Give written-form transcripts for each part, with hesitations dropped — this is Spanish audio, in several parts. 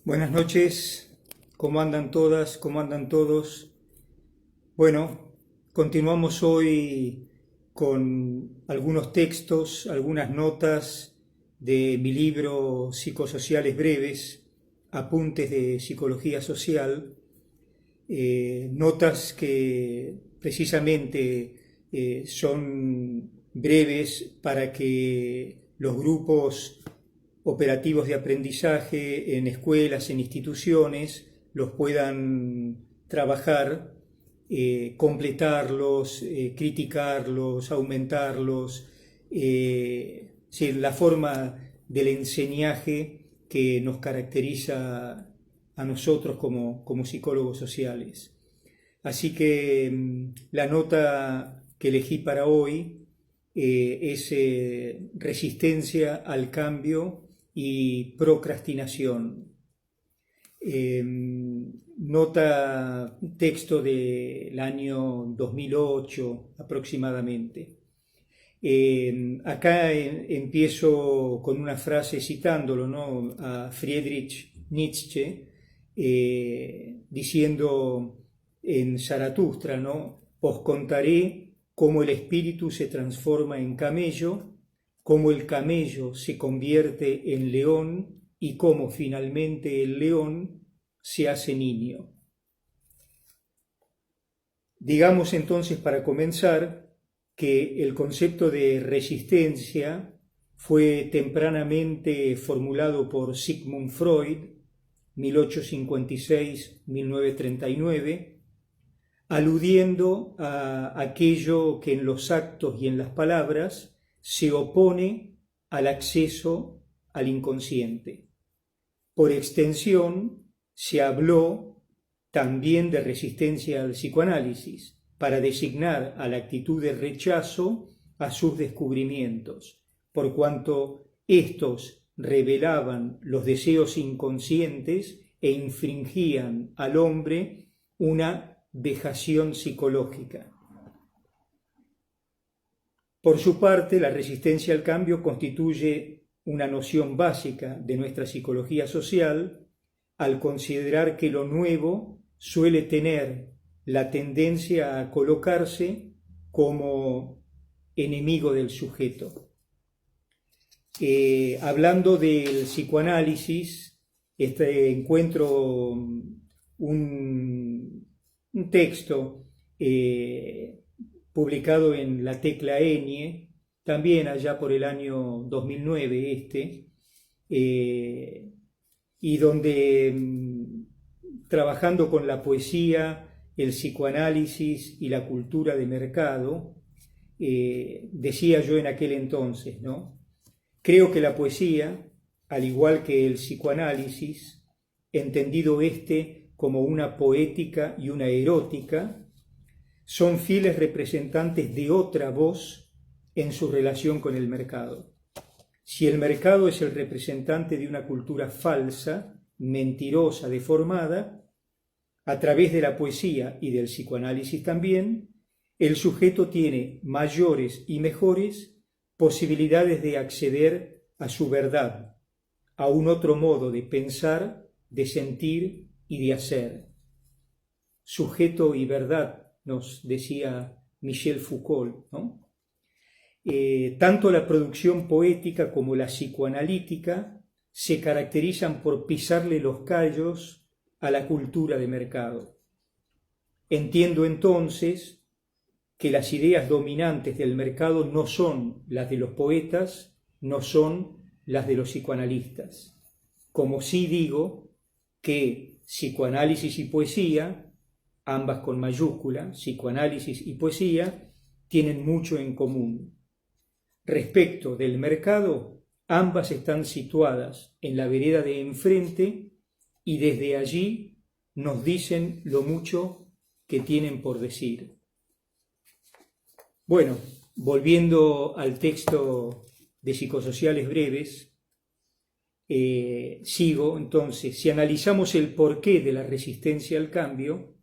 Buenas noches, ¿cómo andan todas? ¿Cómo andan todos? Bueno, continuamos hoy con algunos textos, algunas notas de mi libro Psicosociales Breves, Apuntes de Psicología Social, notas que precisamente son breves para que los grupos operativos de aprendizaje en escuelas, en instituciones, los puedan trabajar, completarlos, criticarlos, aumentarlos, sí, la forma del enseñaje que nos caracteriza a nosotros como psicólogos sociales. Así que la nota que elegí para hoy es resistencia al cambio y procrastinación. Nota texto del año 2008 aproximadamente. Acá empiezo con una frase citándolo, ¿no?, a Friedrich Nietzsche, diciendo en Zaratustra, ¿no?: os contaré cómo el espíritu se transforma en camello, cómo el camello se convierte en león y cómo finalmente el león se hace niño. Digamos entonces, para comenzar, que el concepto de resistencia fue tempranamente formulado por Sigmund Freud, 1856-1939, aludiendo a aquello que en los actos y en las palabras se opone al acceso al inconsciente. Por extensión, se habló también de resistencia al psicoanálisis, para designar a la actitud de rechazo a sus descubrimientos, por cuanto éstos revelaban los deseos inconscientes e infringían al hombre una vejación psicológica. Por su parte, la resistencia al cambio constituye una noción básica de nuestra psicología social, al considerar que lo nuevo suele tener la tendencia a colocarse como enemigo del sujeto. Hablando del psicoanálisis, encuentro un texto publicado en La Tecla Enie, también allá por el año 2009, y donde, trabajando con la poesía, el psicoanálisis y la cultura de mercado, decía yo en aquel entonces, ¿no? Creo que la poesía, al igual que el psicoanálisis, entendido como una poética y una erótica, son fieles representantes de otra voz en su relación con el mercado. Si el mercado es el representante de una cultura falsa, mentirosa, deformada, a través de la poesía y del psicoanálisis también, el sujeto tiene mayores y mejores posibilidades de acceder a su verdad, a un otro modo de pensar, de sentir y de hacer. Sujeto y verdad, nos decía Michel Foucault, ¿no? Tanto la producción poética como la psicoanalítica se caracterizan por pisarle los callos a la cultura de mercado. Entiendo entonces que las ideas dominantes del mercado no son las de los poetas, no son las de los psicoanalistas. Como sí digo que psicoanálisis y poesía, ambas con mayúscula, psicoanálisis y poesía, tienen mucho en común. Respecto del mercado, ambas están situadas en la vereda de enfrente y desde allí nos dicen lo mucho que tienen por decir. Bueno, volviendo al texto de Psicosociales Breves, sigo entonces. Si analizamos el porqué de la resistencia al cambio,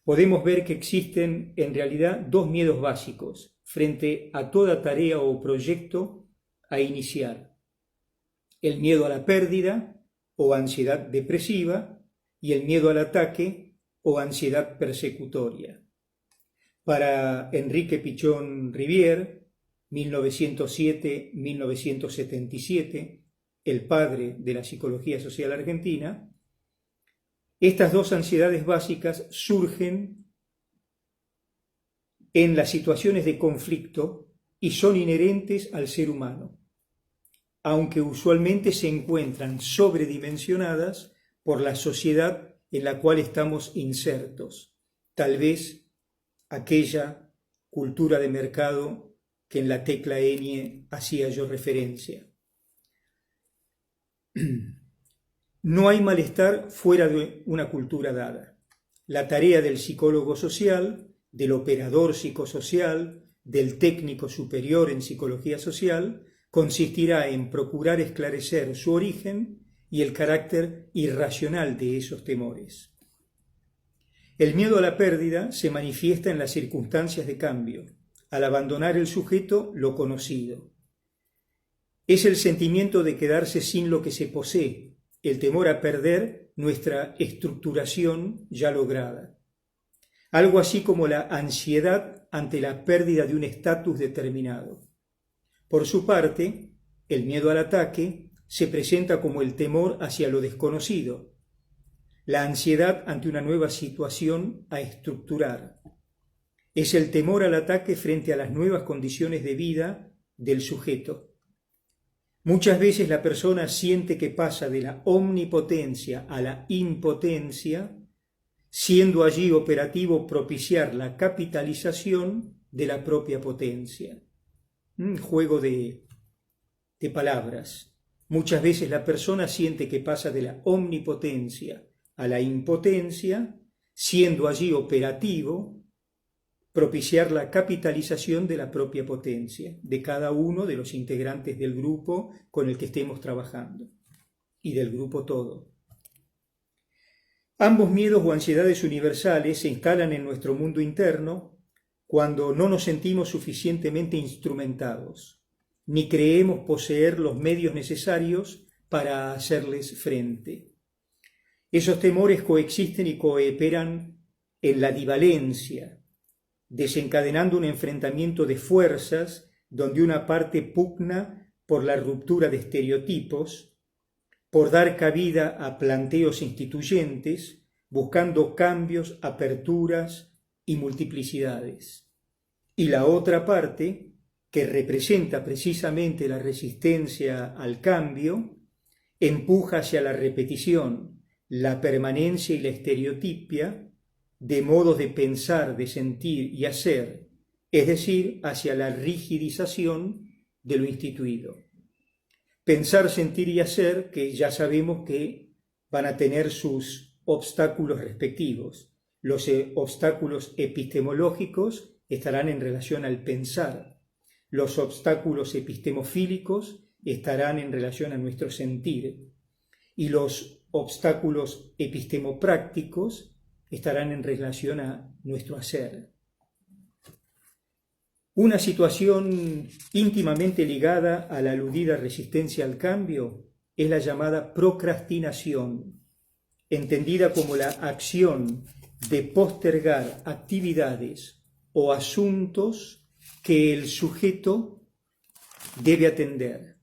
podemos ver que existen en realidad dos miedos básicos frente a toda tarea o proyecto a iniciar: el miedo a la pérdida o ansiedad depresiva y el miedo al ataque o ansiedad persecutoria. Para Enrique Pichon Rivière, 1907-1977, el padre de la psicología social argentina, estas dos ansiedades básicas surgen en las situaciones de conflicto y son inherentes al ser humano, aunque usualmente se encuentran sobredimensionadas por la sociedad en la cual estamos insertos, tal vez aquella cultura de mercado que en la tecla Enie hacía yo referencia. No hay malestar fuera de una cultura dada. La tarea del psicólogo social, del operador psicosocial, del técnico superior en psicología social, consistirá en procurar esclarecer su origen y el carácter irracional de esos temores. El miedo a la pérdida se manifiesta en las circunstancias de cambio, al abandonar el sujeto lo conocido. Es el sentimiento de quedarse sin lo que se posee, el temor a perder nuestra estructuración ya lograda. Algo así como la ansiedad ante la pérdida de un estatus determinado. Por su parte, el miedo al ataque se presenta como el temor hacia lo desconocido, la ansiedad ante una nueva situación a estructurar. Es el temor al ataque frente a las nuevas condiciones de vida del sujeto. Muchas veces la persona siente que pasa de la omnipotencia a la impotencia, siendo allí operativo propiciar la capitalización de la propia potencia. Un juego de palabras. Muchas veces la persona siente que pasa de la omnipotencia a la impotencia, siendo allí operativo propiciar la capitalización de la propia potencia de cada uno de los integrantes del grupo con el que estemos trabajando y del grupo todo. Ambos miedos o ansiedades universales se instalan en nuestro mundo interno cuando no nos sentimos suficientemente instrumentados, ni creemos poseer los medios necesarios para hacerles frente. Esos temores coexisten y cooperan en la divalencia, desencadenando un enfrentamiento de fuerzas donde una parte pugna por la ruptura de estereotipos, por dar cabida a planteos instituyentes, buscando cambios, aperturas y multiplicidades. Y la otra parte, que representa precisamente la resistencia al cambio, empuja hacia la repetición, la permanencia y la estereotipia, de modos de pensar, de sentir y hacer, es decir, hacia la rigidización de lo instituido. Pensar, sentir y hacer, que ya sabemos que van a tener sus obstáculos respectivos. Los obstáculos epistemológicos estarán en relación al pensar. Los obstáculos epistemofílicos estarán en relación a nuestro sentir. Y los obstáculos epistemoprácticos estarán en relación a nuestro hacer. Una situación íntimamente ligada a la aludida resistencia al cambio es la llamada procrastinación, entendida como la acción de postergar actividades o asuntos que el sujeto debe atender.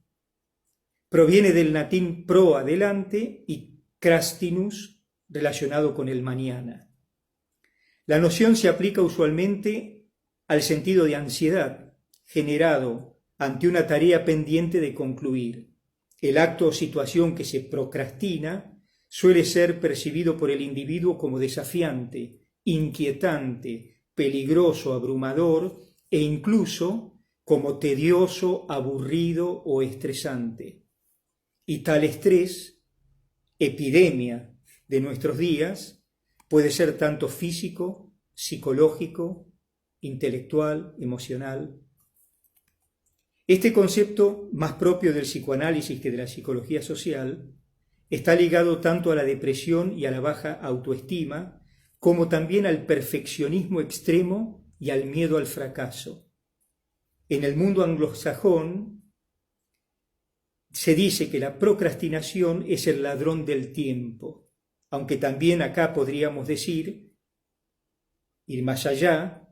Proviene del latín pro, adelante, y crastinus, relacionado con el mañana. La noción se aplica usualmente al sentido de ansiedad generado ante una tarea pendiente de concluir. El acto o situación que se procrastina suele ser percibido por el individuo como desafiante, inquietante, peligroso, abrumador e incluso como tedioso, aburrido o estresante. Y tal estrés, epidemia de nuestros días, puede ser tanto físico, psicológico, intelectual, emocional. Este concepto, más propio del psicoanálisis que de la psicología social, está ligado tanto a la depresión y a la baja autoestima, como también al perfeccionismo extremo y al miedo al fracaso. En el mundo anglosajón, se dice que la procrastinación es el ladrón del tiempo, aunque también acá podríamos decir, ir más allá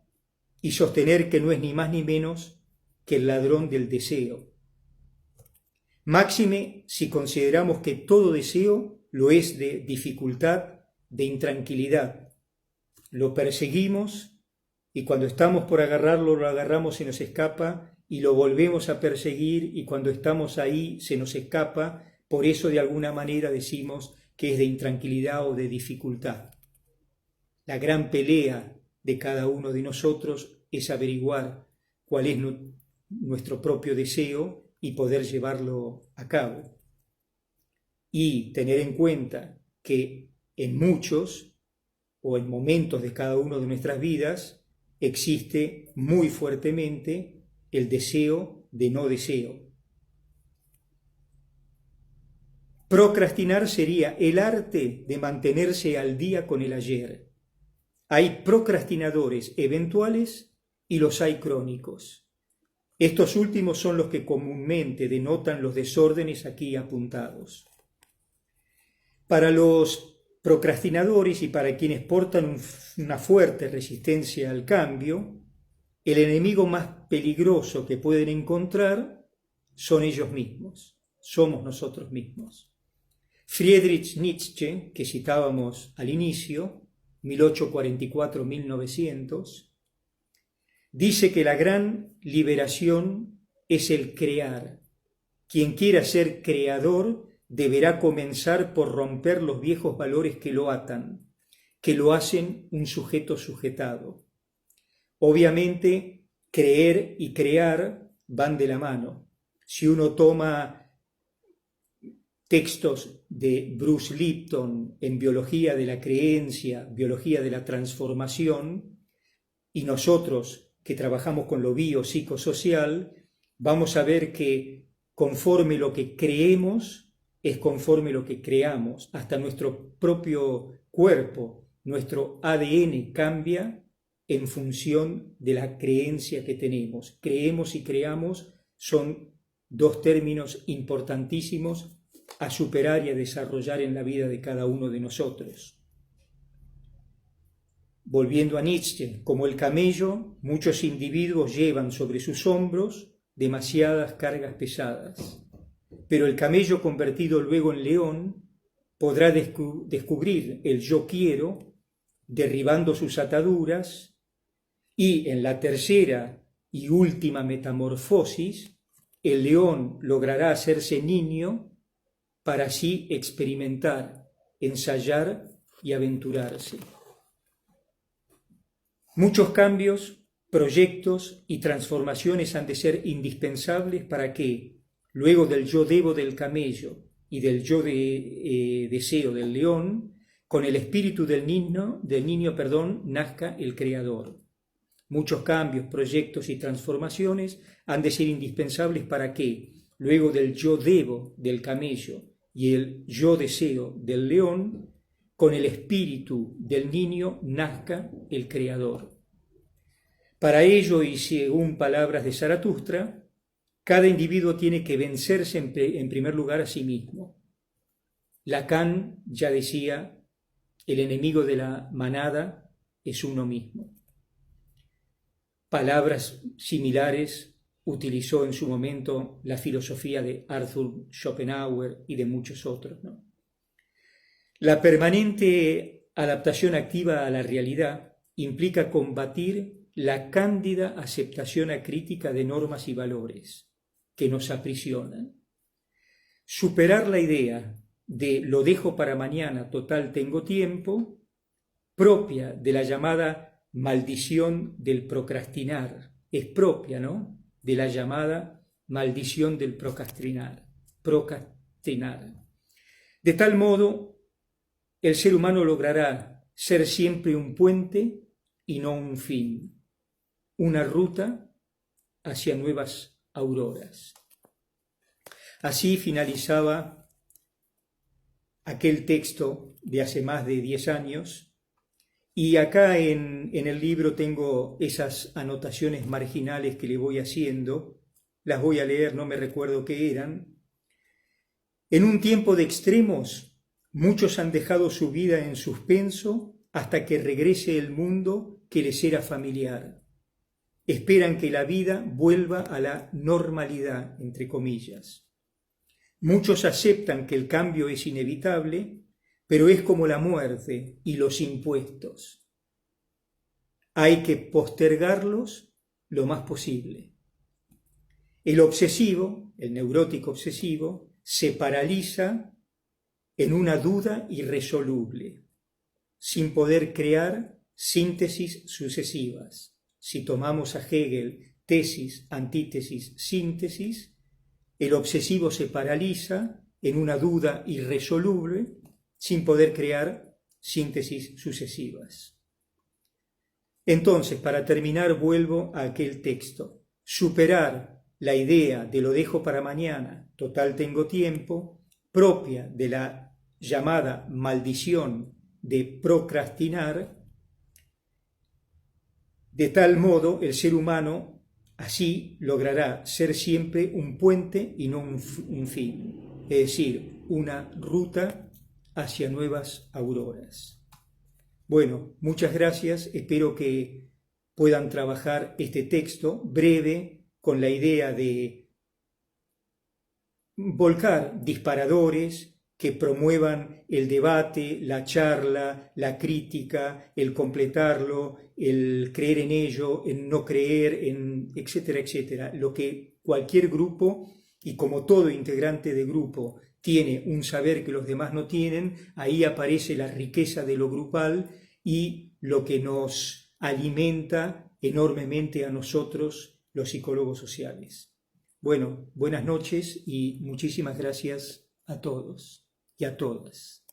y sostener que no es ni más ni menos que el ladrón del deseo. Máxime si consideramos que todo deseo lo es de dificultad, de intranquilidad. Lo perseguimos y cuando estamos por agarrarlo, lo agarramos, se nos escapa y lo volvemos a perseguir y cuando estamos ahí se nos escapa. Por eso de alguna manera decimos que es de intranquilidad o de dificultad. La gran pelea de cada uno de nosotros es averiguar cuál es nuestro propio deseo y poder llevarlo a cabo. Y tener en cuenta que en muchos o en momentos de cada uno de nuestras vidas existe muy fuertemente el deseo de no deseo. Procrastinar sería el arte de mantenerse al día con el ayer. Hay procrastinadores eventuales y los hay crónicos. Estos últimos son los que comúnmente denotan los desórdenes aquí apuntados. Para los procrastinadores y para quienes portan una fuerte resistencia al cambio, el enemigo más peligroso que pueden encontrar son ellos mismos, somos nosotros mismos. Friedrich Nietzsche, que citábamos al inicio, 1844-1900, dice que la gran liberación es el crear. Quien quiera ser creador deberá comenzar por romper los viejos valores que lo atan, que lo hacen un sujeto sujetado. Obviamente, creer y crear van de la mano. Si uno toma textos de Bruce Lipton en Biología de la Creencia, Biología de la Transformación, y nosotros que trabajamos con lo biopsicosocial, vamos a ver que conforme lo que creemos es conforme lo que creamos. Hasta nuestro propio cuerpo, nuestro ADN cambia en función de la creencia que tenemos. Creemos y creamos son dos términos importantísimos a superar y a desarrollar en la vida de cada uno de nosotros. Volviendo a Nietzsche, como el camello, muchos individuos llevan sobre sus hombros demasiadas cargas pesadas, pero el camello convertido luego en león podrá descubrir el yo quiero, derribando sus ataduras, y en la tercera y última metamorfosis, el león logrará hacerse niño para así experimentar, ensayar y aventurarse. Muchos cambios, proyectos y transformaciones han de ser indispensables para que, luego del yo debo del camello y del yo deseo del león, con el espíritu del niño, nazca el creador. Muchos cambios, proyectos y transformaciones han de ser indispensables para que, luego del yo debo del camello y el yo deseo del león, con el espíritu del niño nazca el creador. Para ello, y según palabras de Zaratustra, cada individuo tiene que vencerse en primer lugar a sí mismo. Lacan ya decía, el enemigo de la manada es uno mismo. Palabras similares utilizó en su momento la filosofía de Arthur Schopenhauer y de muchos otros, ¿no? La permanente adaptación activa a la realidad implica combatir la cándida aceptación acrítica de normas y valores que nos aprisionan. Superar la idea de lo dejo para mañana, total tengo tiempo, propia de la llamada maldición del procrastinar, es propia, ¿no?, de la llamada maldición del procrastinar. De tal modo, el ser humano logrará ser siempre un puente y no un fin, una ruta hacia nuevas auroras. Así finalizaba aquel texto de hace más de 10 años, y acá en el libro tengo esas anotaciones marginales que le voy haciendo, las voy a leer, no me recuerdo qué eran, En un tiempo de extremos, muchos han dejado su vida en suspenso hasta que regrese el mundo que les era familiar. Esperan que la vida vuelva a la normalidad, entre comillas. Muchos aceptan que el cambio es inevitable, pero es como la muerte y los impuestos. Hay que postergarlos lo más posible. El obsesivo, el neurótico obsesivo, se paraliza en una duda irresoluble, sin poder crear síntesis sucesivas. Si tomamos a Hegel, tesis, antítesis, síntesis, el obsesivo se paraliza en una duda irresoluble, sin poder crear síntesis sucesivas. Entonces, para terminar, vuelvo a aquel texto. Superar la idea de lo dejo para mañana, total tengo tiempo, propia de la llamada maldición de procrastinar, de tal modo el ser humano así logrará ser siempre un puente y no un fin, es decir, una ruta hacia nuevas auroras. Bueno, muchas gracias, espero que puedan trabajar este texto breve con la idea de volcar disparadores que promuevan el debate, la charla, la crítica, el completarlo, el creer en ello, en no creer, etcétera, etcétera. Lo que cualquier grupo, y como todo integrante de grupo, tiene un saber que los demás no tienen, ahí aparece la riqueza de lo grupal y lo que nos alimenta enormemente a nosotros, los psicólogos sociales. Bueno, buenas noches y muchísimas gracias a todos y a todas.